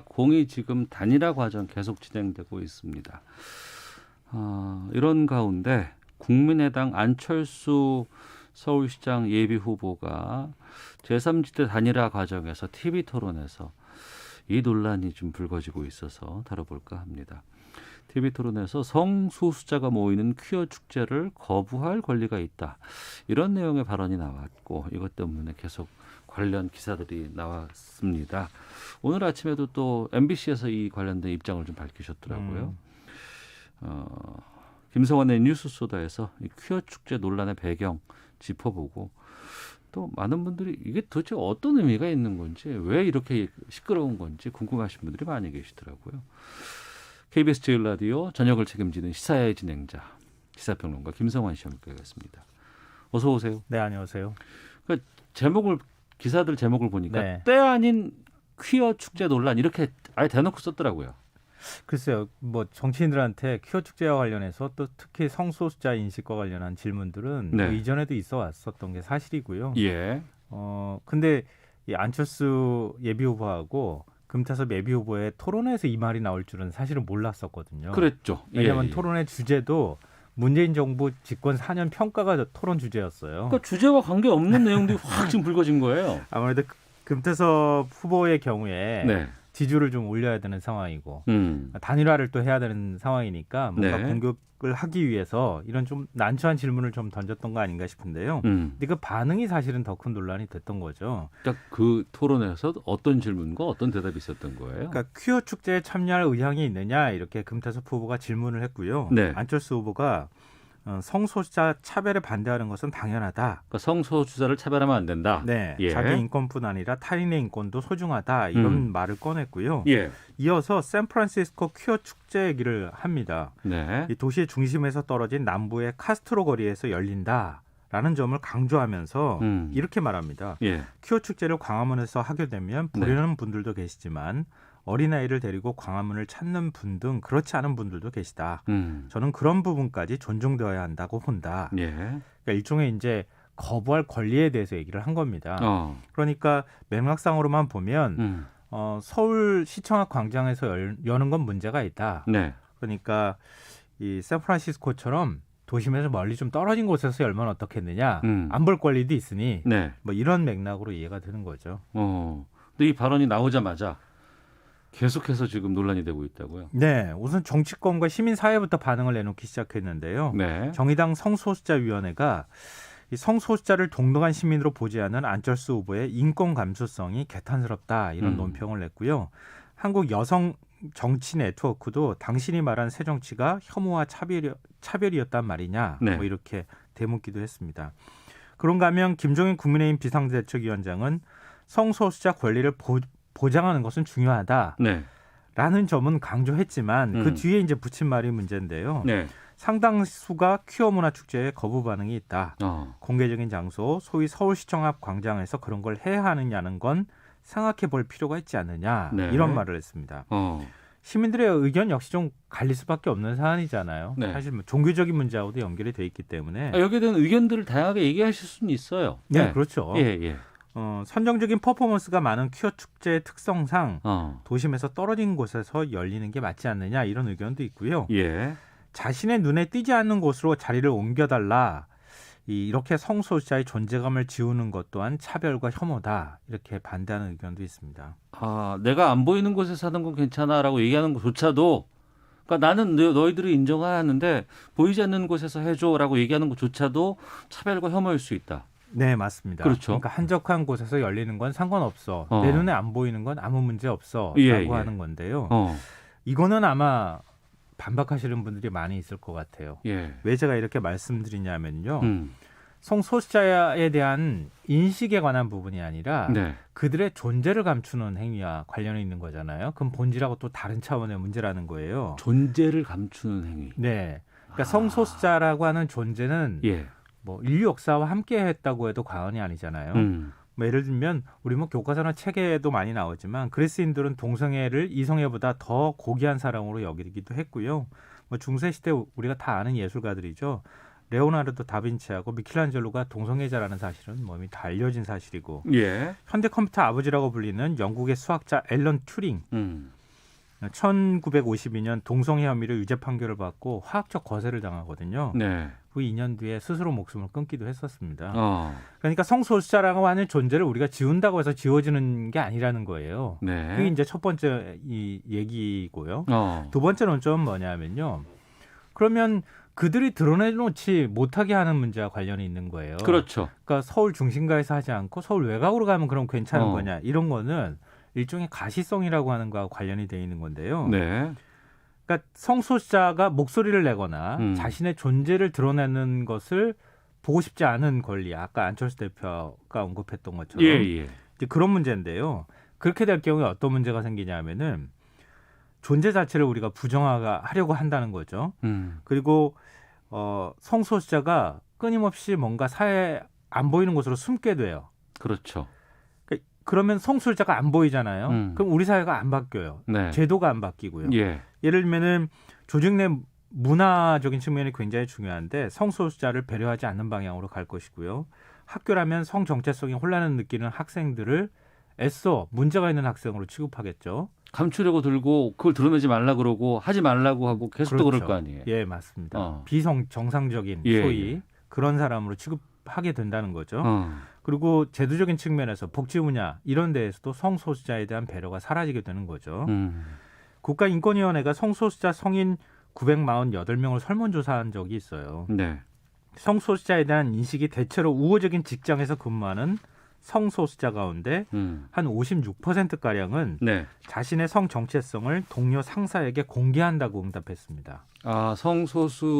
공이 지금 단일화 과정 계속 진행되고 있습니다. 이런 가운데 국민의당 안철수 서울시장 예비 후보가 제3지대 단일화 과정에서 TV 토론에서 이 논란이 좀 불거지고 있어서 다뤄볼까 합니다. TV 토론에서 성소수자가 모이는 퀴어 축제를 거부할 권리가 있다. 이런 내용의 발언이 나왔고 이것 때문에 계속 관련 기사들이 나왔습니다. 오늘 아침에도 또 MBC에서 이 관련된 입장을 좀 밝히셨더라고요. 김성환의 뉴스소다에서 이 퀴어 축제 논란의 배경 짚어보고 또 많은 분들이 이게 도대체 어떤 의미가 있는 건지 왜 이렇게 시끄러운 건지 궁금하신 분들이 많이 계시더라고요. KBS 제1라디오 저녁을 책임지는 시사의 진행자 시사평론가 김성환 씨와 함께하겠습니다. 어서 오세요. 네, 안녕하세요. 그러니까 기사들 제목을 보니까 네. 때 아닌 퀴어 축제 논란 이렇게 아예 대놓고 썼더라고요. 글쎄요, 뭐 정치인들한테 퀴어 축제와 관련해서 또 특히 성소수자 인식과 관련한 질문들은 네. 뭐 이전에도 있어 왔었던 게 사실이고요. 예. 근데 이 안철수 예비 후보하고 금태섭 예비 후보의 토론에서 이 말이 나올 줄은 사실은 몰랐었거든요. 그랬죠. 왜냐하면 예. 토론의 주제도 문재인 정부 집권 4년 평가가 토론 주제였어요. 그러니까 주제와 관계 없는 내용들이 확 지금 불거진 거예요. 아무래도 금태섭 후보의 경우에 네. 지지율을 좀 올려야 되는 상황이고 음. 단일화를 또 해야 되는 상황이니까 뭔가 네. 공격을 하기 위해서 이런 좀 난처한 질문을 좀 던졌던 거 아닌가 싶은데요. 근데 그 반응이 사실은 더 큰 논란이 됐던 거죠. 딱 그 토론에서 어떤 질문과 어떤 대답이 있었던 거예요? 그러니까 퀴어 축제에 참여할 의향이 있느냐 이렇게 금태섭 후보가 질문을 했고요. 네. 안철수 후보가 성소수자 차별에 반대하는 것은 당연하다. 그러니까 성소수자를 차별하면 안 된다. 네, 예. 자기 인권뿐 아니라 타인의 인권도 소중하다 이런 말을 꺼냈고요. 예. 이어서 샌프란시스코 퀴어 축제 얘기를 합니다. 네. 이 도시의 중심에서 떨어진 남부의 카스트로 거리에서 열린다라는 점을 강조하면서 이렇게 말합니다. 예. 퀴어 축제를 광화문에서 하게 되면 부르는 분들도 계시지만 어린아이를 데리고 광화문을 찾는 분 등 그렇지 않은 분들도 계시다. 저는 그런 부분까지 존중되어야 한다고 본다. 예. 그러니까 일종의 이제 거부할 권리에 대해서 얘기를 한 겁니다. 그러니까 맥락상으로만 보면 서울시청 앞 광장에서 여는 건 문제가 있다. 네. 그러니까 이 샌프란시스코처럼 도심에서 멀리 좀 떨어진 곳에서 열면 어떻겠느냐. 안 볼 권리도 있으니 네. 뭐 이런 맥락으로 이해가 되는 거죠. 근데 이 발언이 나오자마자 계속해서 지금 논란이 되고 있다고요? 네, 우선 정치권과 시민사회부터 반응을 내놓기 시작했는데요. 네. 정의당 성소수자위원회가 이 성소수자를 동등한 시민으로 보지 않은 안철수 후보의 인권 감수성이 개탄스럽다 이런 논평을 냈고요. 한국 여성 정치 네트워크도 당신이 말한 새 정치가 혐오와 차별이었단 말이냐 네. 뭐 이렇게 대묻기도 했습니다. 그런가 하면 김종인 국민의힘 비상대책위원장은 성소수자 권리를 보장하는 것은 중요하다. 네. 라는 점은 강조했지만 그 뒤에 이제 붙인 말이 문제인데요. 네. 상당수가 퀴어 문화 축제에 거부 반응이 있다. 공개적인 장소, 소위 서울시청 앞 광장에서 그런 걸 해야 하느냐는 건 생각해 볼 필요가 있지 않느냐. 네. 이런 말을 했습니다. 시민들의 의견 역시 좀 갈릴 수밖에 없는 사안이잖아요. 네. 사실 뭐 종교적인 문제하고도 연결이 돼 있기 때문에. 여기에 대한 의견들을 다양하게 얘기하실 수는 있어요. 네, 그렇죠. 예, 예. 선정적인 퍼포먼스가 많은 퀴어 축제의 특성상 도심에서 떨어진 곳에서 열리는 게 맞지 않느냐 이런 의견도 있고요. 예. 자신의 눈에 띄지 않는 곳으로 자리를 옮겨달라. 이렇게 성소수자의 존재감을 지우는 것 또한 차별과 혐오다. 이렇게 반대하는 의견도 있습니다. 내가 안 보이는 곳에서 하는 건 괜찮아라고 얘기하는 것조차도 그러니까 나는 너희들이 인정하는데 보이지 않는 곳에서 해줘라고 얘기하는 것조차도 차별과 혐오일 수 있다. 네, 맞습니다. 그렇죠. 그러니까 한적한 곳에서 열리는 건 상관없어. 내 눈에 안 보이는 건 아무 문제 없어. 예, 라고 예. 하는 건데요. 이거는 이거는 아마 반박하시는 분들이 많이 있을 것 같아요. 예. 왜 제가 이렇게 말씀드리냐면요. 성소수자에 대한 인식에 관한 부분이 아니라 네. 그들의 존재를 감추는 행위와 관련이 있는 거잖아요. 그럼 본질하고 또 다른 차원의 문제라는 거예요. 존재를 감추는 행위. 네. 그러니까 성소수자라고 하는 존재는 예. 뭐 인류 역사와 함께 했다고 해도 과언이 아니잖아요. 뭐 예를 들면 우리 뭐 교과서나 책에도 많이 나오지만 그리스인들은 동성애를 이성애보다 더 고귀한 사랑으로 여기기도 했고요. 뭐 중세 시대 우리가 다 아는 예술가들이죠. 레오나르도 다빈치하고 미켈란젤로가 동성애자라는 사실은 뭐 이미 다 알려진 사실이고 예. 현대 컴퓨터 아버지라고 불리는 영국의 수학자 앨런 튜링 1952년 동성애 혐의로 유죄 판결을 받고 화학적 거세를 당하거든요. 네. 그 2년 뒤에 스스로 목숨을 끊기도 했었습니다. 어. 그러니까 성소수자라고 하는 존재를 우리가 지운다고 해서 지워지는 게 아니라는 거예요. 네. 그게 이제 첫 번째 이 얘기고요. 어. 두 번째 논점은 뭐냐면요. 그러면 그들이 드러내놓지 못하게 하는 문제와 관련이 있는 거예요. 그렇죠. 그러니까 서울 중심가에서 하지 않고 서울 외곽으로 가면 그럼 괜찮은 어. 거냐. 이런 거는 일종의 가시성이라고 하는 거와 관련이 돼 있는 건데요. 네. 그러니까 성소수자가 목소리를 내거나 자신의 존재를 드러내는 것을 보고 싶지 않은 권리. 아까 안철수 대표가 언급했던 것처럼 예, 예. 이제 그런 문제인데요. 그렇게 될 경우에 어떤 문제가 생기냐면은 존재 자체를 우리가 부정하려고 한다는 거죠. 그리고 성소수자가 끊임없이 뭔가 사회에 안 보이는 곳으로 숨게 돼요. 그렇죠. 그러면 성소수자가 안 보이잖아요. 그럼 우리 사회가 안 바뀌어요. 네. 제도가 안 바뀌고요. 예. 예를 들면은 조직 내 문화적인 측면이 굉장히 중요한데 성소수자를 배려하지 않는 방향으로 갈 것이고요. 학교라면 성 정체성이 혼란을 느끼는 학생들을 애써 문제가 있는 학생으로 취급하겠죠. 감추려고 들고 그걸 드러내지 말라 그러고 하지 말라고 하고 계속 또 그럴 거 아니에요. 예, 맞습니다. 어. 비정상적인 예, 소위 예. 그런 사람으로 취급하게 된다는 거죠. 어. 그리고 제도적인 측면에서 복지 분야 이런 데에서도 성소수자에 대한 배려가 사라지게 되는 거죠. 국가인권위원회가 성소수자 성인 948명을 설문조사한 적이 있어요. 네. 성소수자에 대한 인식이 대체로 우호적인 직장에서 근무하는 성소수자 가운데 한 56%가량은 네. 자신의 성 정체성을 동료 상사에게 공개한다고 응답했습니다. 아,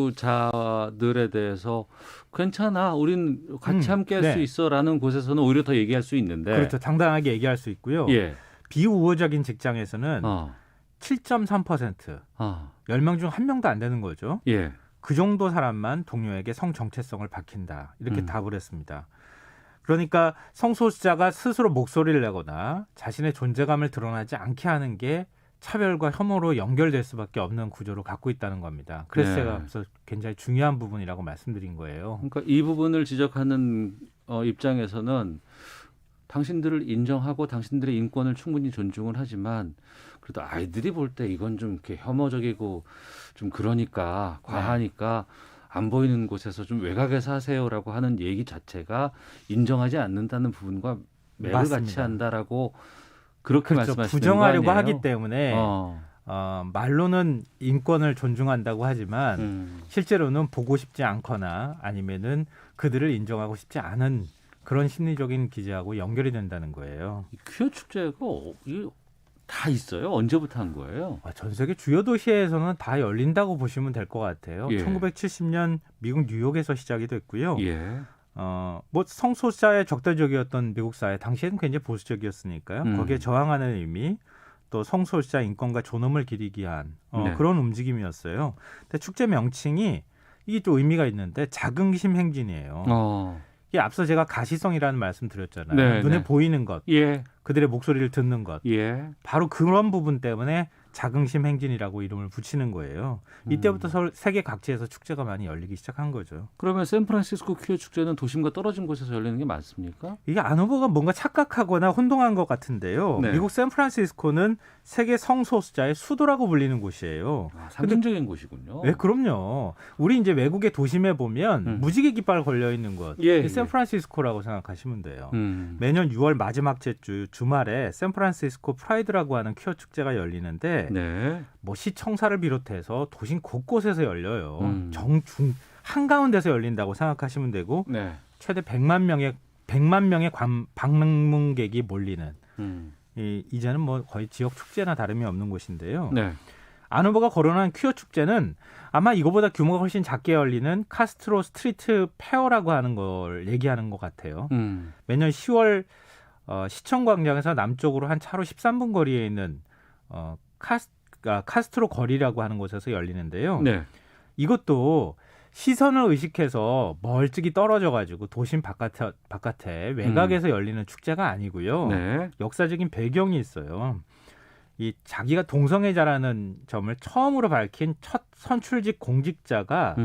성소수자들에 대해서 괜찮아, 우린 같이 함께 할 수 네. 있어라는 곳에서는 오히려 더 얘기할 수 있는데. 그렇죠. 당당하게 얘기할 수 있고요. 예. 비우호적인 직장에서는 7.3%, 10명 중 1명도 안 되는 거죠. 예. 그 정도 사람만 동료에게 성 정체성을 밝힌다. 이렇게 답을 했습니다. 그러니까 성소수자가 스스로 목소리를 내거나 자신의 존재감을 드러나지 않게 하는 게 차별과 혐오로 연결될 수밖에 없는 구조를 갖고 있다는 겁니다. 그래서 네. 제가 앞서 굉장히 중요한 부분이라고 말씀드린 거예요. 그러니까 이 부분을 지적하는 입장에서는 당신들을 인정하고 당신들의 인권을 충분히 존중을 하지만 그래도 아이들이 볼 때 이건 좀 이렇게 혐오적이고 좀 그러니까 과하니까 안 보이는 곳에서 좀 외곽에서 하세요라고 하는 얘기 자체가 인정하지 않는다는 부분과 맥을 맞습니다. 같이 한다라고 그렇게 그렇죠. 말씀하시는 부정하려고 거 아니에요? 하기 때문에 말로는 인권을 존중한다고 하지만 실제로는 보고 싶지 않거나 아니면은 그들을 인정하고 싶지 않은 그런 심리적인 기제하고 연결이 된다는 거예요. 퀴어 축제가 다 있어요? 언제부터 한 거예요? 전 세계 주요 도시에서는 다 열린다고 보시면 될 것 같아요. 예. 1970년 미국 뉴욕에서 시작이 됐고요. 예. 뭐 성소수자의 적대적이었던 미국 사회 당시에는 굉장히 보수적이었으니까요. 거기에 저항하는 의미 또 성소수자 인권과 존엄을 기리기 위한 네. 그런 움직임이었어요. 근데 축제 명칭이 이게 또 의미가 있는데 자긍심 행진이에요. 이게 앞서 제가 가시성이라는 말씀 드렸잖아요. 네, 눈에 네. 보이는 것, 예. 그들의 목소리를 듣는 것. 예. 바로 그런 부분 때문에 자긍심 행진이라고 이름을 붙이는 거예요. 이때부터 세계 각지에서 축제가 많이 열리기 시작한 거죠. 그러면 샌프란시스코 퀴어 축제는 도심과 떨어진 곳에서 열리는 게 맞습니까? 이게 안 후보가 뭔가 착각하거나 혼동한 것 같은데요. 네. 미국 샌프란시스코는 세계 성소수자의 수도라고 불리는 곳이에요. 상징적인 곳이군요. 네, 그럼요. 우리 이제 외국의 도심에 보면 무지개 깃발 걸려 있는 곳, 예, 샌프란시스코라고 생각하시면 돼요. 매년 매년 6월 마지막 주 주말에 샌프란시스코 프라이드라고 하는 퀴어 축제가 열리는데 네. 뭐 시청사를 비롯해서 도심 곳곳에서 열려요. 정중 한가운데서 열린다고 생각하시면 되고 네. 최대 100만 명의 방문객이 몰리는 이제는 뭐 거의 지역 축제나 다름이 없는 곳인데요. 네. 안 후보가 거론한 퀴어 축제는 아마 이거보다 규모가 훨씬 작게 열리는 카스트로 스트리트 페어라고 하는 걸 얘기하는 것 같아요. 매년 10월 시청광장에서 남쪽으로 한 차로 13분 거리에 있는 카스트로 거리라고 하는 곳에서 열리는데요. 네. 이것도 시선을 의식해서 멀찍이 떨어져가지고 도심 바깥에 외곽에서 열리는 축제가 아니고요. 네. 역사적인 배경이 있어요. 이 자기가 동성애자라는 점을 처음으로 밝힌 첫 선출직 공직자가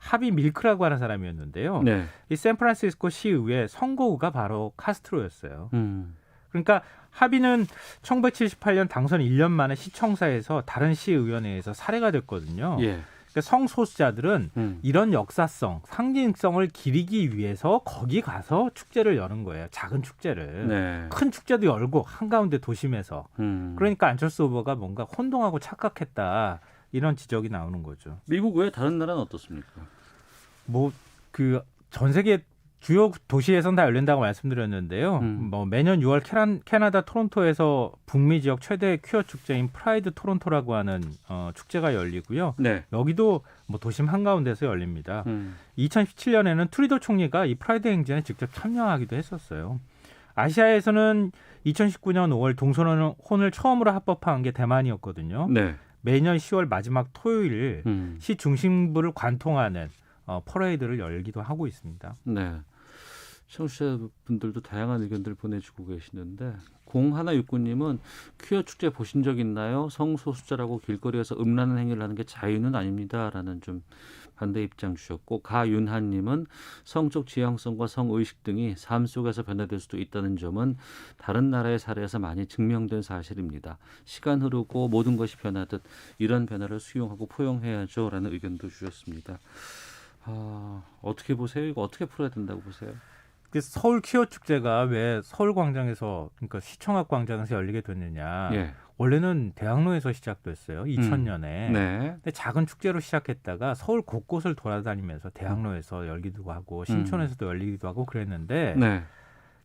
하비 밀크라고 하는 사람이었는데요. 네. 이 샌프란시스코 시의회 선거구가 바로 카스트로였어요. 음. 그러니까 하비는 1978년 당선 1년 만에 시청사에서 다른 시의원회에서 살해가 됐거든요. 예. 그러니까 성소수자들은 음. 이런 역사성, 상징성을 기리기 위해서 거기 가서 축제를 여는 거예요. 작은 축제를. 네. 큰 축제도 열고 한가운데 도심에서. 그러니까 안철수 후보가 뭔가 혼동하고 착각했다. 이런 지적이 나오는 거죠. 미국 외에 다른 나라는 어떻습니까? 뭐 그 전 세계 주요 도시에선 다 열린다고 말씀드렸는데요. 뭐 매년 6월 캐나다 토론토에서 북미 지역 최대 퀴어 축제인 프라이드 토론토라고 하는 축제가 열리고요. 네. 여기도 뭐 도심 한가운데서 열립니다. 2017년에는 트루도 총리가 이 프라이드 행진에 직접 참여하기도 했었어요. 아시아에서는 2019년 5월 동성혼을 처음으로 합법화한 게 대만이었거든요. 네. 매년 10월 마지막 토요일 음. 시 중심부를 관통하는 퍼레이드를 열기도 하고 있습니다. 네. 청취자분들도 다양한 의견들 보내주고 계시는데 0169님은 퀴어 축제 보신 적 있나요? 성소수자라고 길거리에서 음란한 행위를 하는 게 자유는 아닙니다라는 좀 반대 입장 주셨고 가윤하님은 성적 지향성과 성의식 등이 삶 속에서 변화될 수도 있다는 점은 다른 나라의 사례에서 많이 증명된 사실입니다. 시간 흐르고 모든 것이 변하듯 이런 변화를 수용하고 포용해야죠라는 의견도 주셨습니다. 어떻게 보세요? 이거 어떻게 풀어야 된다고 보세요? 서울 퀴어 축제가 왜 서울광장에서 그러니까 시청학 광장에서 열리게 됐느냐? 예. 원래는 대학로에서 시작됐어요. 2000년에. 네. 근데 작은 축제로 시작했다가 서울 곳곳을 돌아다니면서 대학로에서 열기도 하고 신촌에서도 열리기도 하고 그랬는데 네.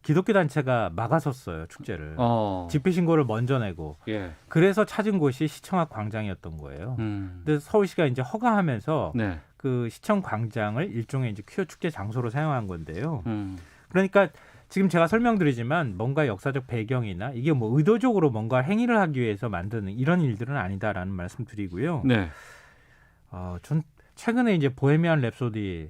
기독교 단체가 막아섰어요. 축제를. 집회 신고를 먼저 내고. 예. 그래서 찾은 곳이 시청학 광장이었던 거예요. 근데 서울시가 이제 허가하면서 네. 그 시청 광장을 일종의 이제 퀴어 축제 장소로 사용한 건데요. 그러니까 지금 제가 설명드리지만 뭔가 역사적 배경이나 이게 뭐 의도적으로 뭔가 행위를 하기 위해서 만드는 이런 일들은 아니다라는 말씀드리고요. 네. 전 최근에 이제 보헤미안 랩소디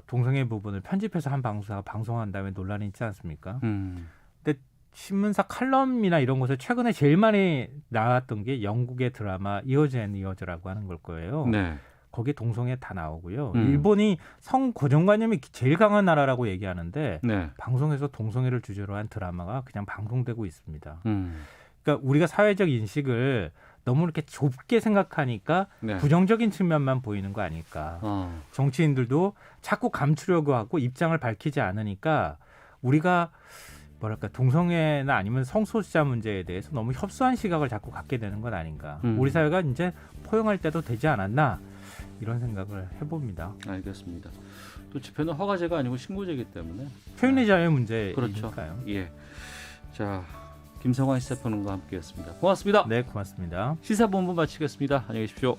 동성애 부분을 편집해서 한 방송사가 방송한 다음에 논란이 있지 않습니까? 근데 신문사 칼럼이나 이런 곳에 최근에 제일 많이 나왔던 게 영국의 드라마 이어즈 앤 이어즈라고 하는 걸 거예요. 네. 거기에 동성애 다 나오고요. 일본이 성 고정관념이 제일 강한 나라라고 얘기하는데 네. 방송에서 동성애를 주제로 한 드라마가 그냥 방송되고 있습니다. 음. 그러니까 우리가 사회적 인식을 너무 이렇게 좁게 생각하니까 네. 부정적인 측면만 보이는 거 아닐까. 정치인들도 자꾸 감추려고 하고 입장을 밝히지 않으니까 우리가 뭐랄까 동성애나 아니면 성소수자 문제에 대해서 너무 협소한 시각을 자꾸 갖게 되는 건 아닌가. 우리 사회가 이제 포용할 때도 되지 않았나 이런 생각을 해봅니다. 알겠습니다. 또 집회는 허가제가 아니고 신고제이기 때문에 표현의 자유의 문제니까요. 그렇죠. 예. 자, 김성환 시사평론가와 함께했습니다. 고맙습니다. 네, 고맙습니다. 시사본부 마치겠습니다. 안녕히 계십시오.